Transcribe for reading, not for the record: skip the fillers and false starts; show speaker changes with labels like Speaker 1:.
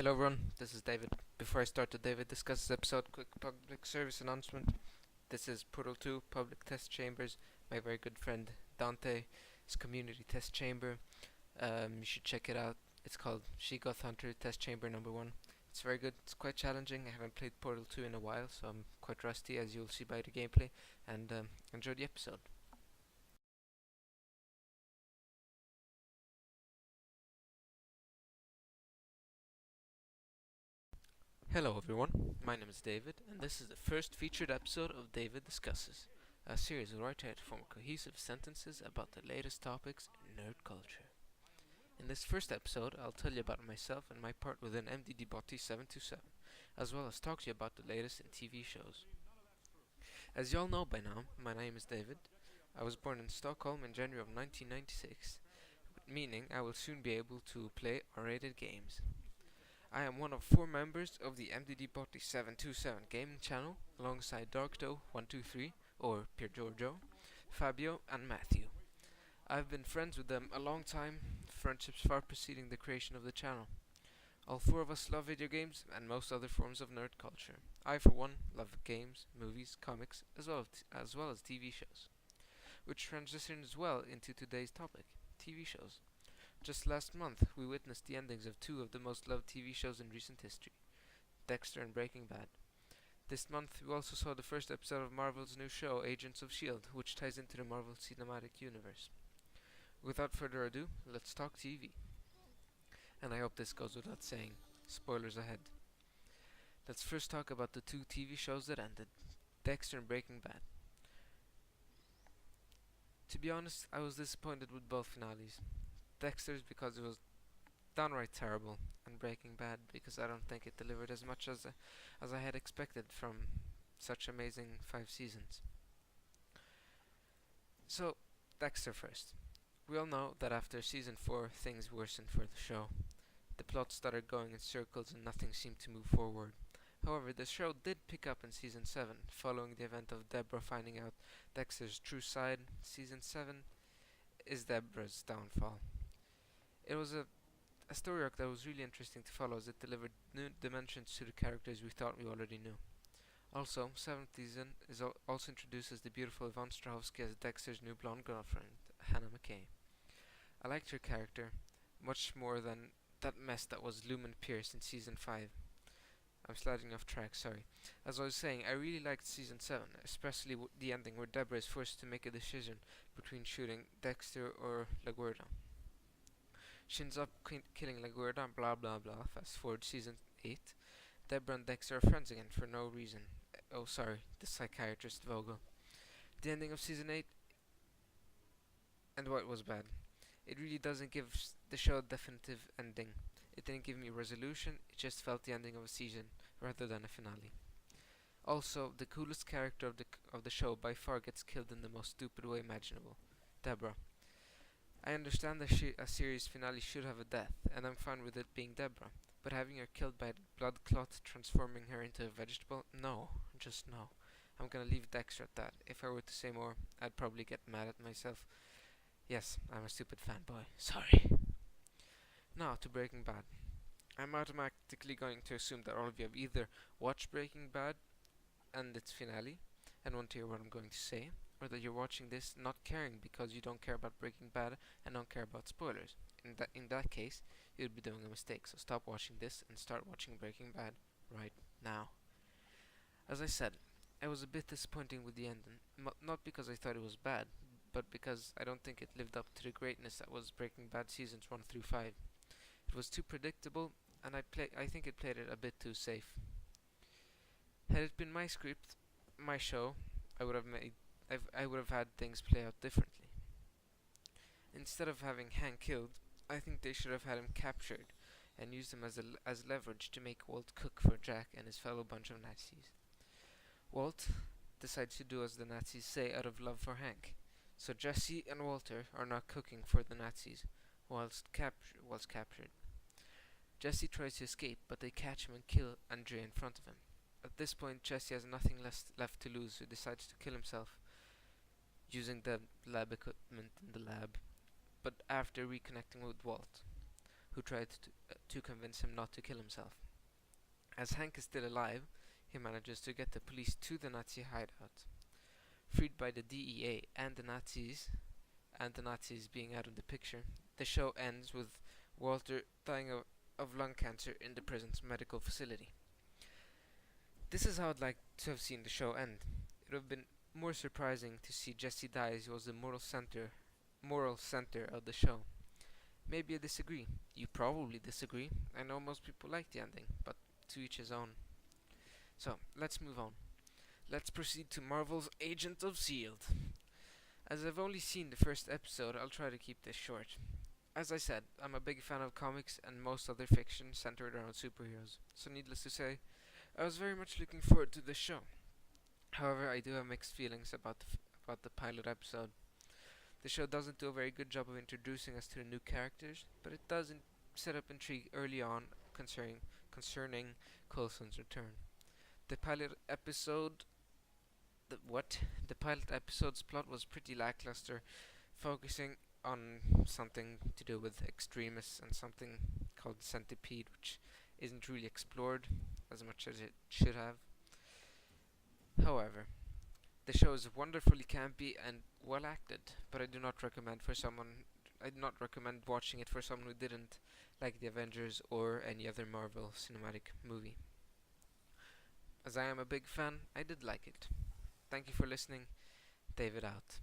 Speaker 1: Hello everyone, this is David. Before I start the David Discusses episode, quick public service announcement. This is Portal 2 Public Test Chambers, my very good friend Dante's community test chamber. You should check it out. It's called She-Goth Hunter Test Chamber number 1. It's very good, it's quite challenging. I haven't played Portal 2 in a while, so I'm quite rusty as you'll see by the gameplay, and enjoy the episode. Hello everyone, my name is David, and this is the first featured episode of David Discusses, a series where I try to form cohesive sentences about the latest topics in nerd culture. In this first episode, I'll tell you about myself and my part within MDD Botti 727, as well as talk to you about the latest in TV shows. As you all know by now, my name is David. I was born in Stockholm in January of 1996, meaning I will soon be able to play R-rated games. I am one of 4 members of the MDD Botti 727 gaming channel, alongside Darkto123, or Pier Giorgio, Fabio, and Matthew. I've been friends with them a long time, friendships far preceding the creation of the channel. All 4 of us love video games and most other forms of nerd culture. I, for one, love games, movies, comics, as well as TV shows. Which transitions well into today's topic, TV shows. Just last month, we witnessed the endings of 2 of the most loved TV shows in recent history, Dexter and Breaking Bad. This month, we also saw the first episode of Marvel's new show, Agents of S.H.I.E.L.D., which ties into the Marvel Cinematic Universe. Without further ado, let's talk TV. And I hope this goes without saying, spoilers ahead. Let's first talk about the 2 TV shows that ended, Dexter and Breaking Bad. To be honest, I was disappointed with both finales. Dexter's because it was downright terrible, and Breaking Bad because I don't think it delivered as much as I had expected from such amazing 5 seasons. So, Dexter first. We all know that after season 4 things worsened for the show. The plot started going in circles and nothing seemed to move forward. However, the show did pick up in season 7, following the event of Deborah finding out Dexter's true side. Season 7 is Deborah's downfall. It was a story arc that was really interesting to follow as it delivered new dimensions to the characters we thought we already knew. Also, 7th season also introduces the beautiful Yvonne Strahovski as Dexter's new blonde girlfriend, Hannah McKay. I liked her character much more than that mess that was Lumen Pierce in season 5. I'm sliding off track, sorry. As I was saying, I really liked season 7, especially the ending where Deborah is forced to make a decision between shooting Dexter or LaGuardia. She ends up killing LaGuardia, blah blah blah. Fast forward season 8. Deborah and Dexter are friends again for no reason. Oh, sorry, the psychiatrist Vogel. The ending of season 8 and what was bad. It really doesn't give the show a definitive ending. It didn't give me resolution, it just felt the ending of a season rather than a finale. Also, the coolest character of the show by far gets killed in the most stupid way imaginable, Deborah. I understand that a series finale should have a death, and I'm fine with it being Deborah, but having her killed by a blood clot transforming her into a vegetable? No, just no. I'm gonna leave Dexter at that. If I were to say more, I'd probably get mad at myself. Yes, I'm a stupid fanboy. Sorry. Now to Breaking Bad. I'm automatically going to assume that all of you have either watched Breaking Bad and its finale and want to hear what I'm going to say, or that you're watching this not caring because you don't care about Breaking Bad and don't care about spoilers. In that case, you'd be doing a mistake, so stop watching this and start watching Breaking Bad right now. As I said, I was a bit disappointing with the ending, not because I thought it was bad, but because I don't think it lived up to the greatness that was Breaking Bad seasons 1 through 5. It was too predictable, and I think it played it a bit too safe. Had it been my script, my show, I would have had things play out differently. Instead of having Hank killed, I think they should have had him captured and used him as leverage to make Walt cook for Jack and his fellow bunch of Nazis. Walt decides to do as the Nazis say out of love for Hank, so Jesse and Walter are now cooking for the Nazis whilst captured. Jesse tries to escape, but they catch him and kill Andrea in front of him. At this point, Jesse has nothing left to lose, so decides to kill himself using the lab equipment in the lab, but after reconnecting with Walt. who tried to convince him not to kill himself. As Hank is still alive, he manages to get the police to the Nazi hideout. Freed by the DEA and the Nazis being out of the picture, the show ends with Walter dying of lung cancer in the prison's medical facility. This is how I'd like to have seen the show end. It would have been more surprising to see Jesse die as he was the moral center of the show. Maybe I disagree. You probably disagree. I know most people like the ending, but to each his own. So, let's move on. Let's proceed to Marvel's Agent of S.H.I.E.L.D. As I've only seen the first episode, I'll try to keep this short. As I said, I'm a big fan of comics and most other fiction centered around superheroes, so needless to say, I was very much looking forward to this show. However, I do have mixed feelings about the pilot episode. The show doesn't do a very good job of introducing us to the new characters, but it does set up intrigue early on concerning Coulson's return. The pilot episode's plot was pretty lackluster, focusing on something to do with extremists and something called Centipede, which isn't really explored as much as it should have. However, the show is wonderfully campy and well acted, but I do not recommend watching it for someone who didn't like the Avengers or any other Marvel cinematic movie. As I am a big fan, I did like it. Thank you for listening. David out.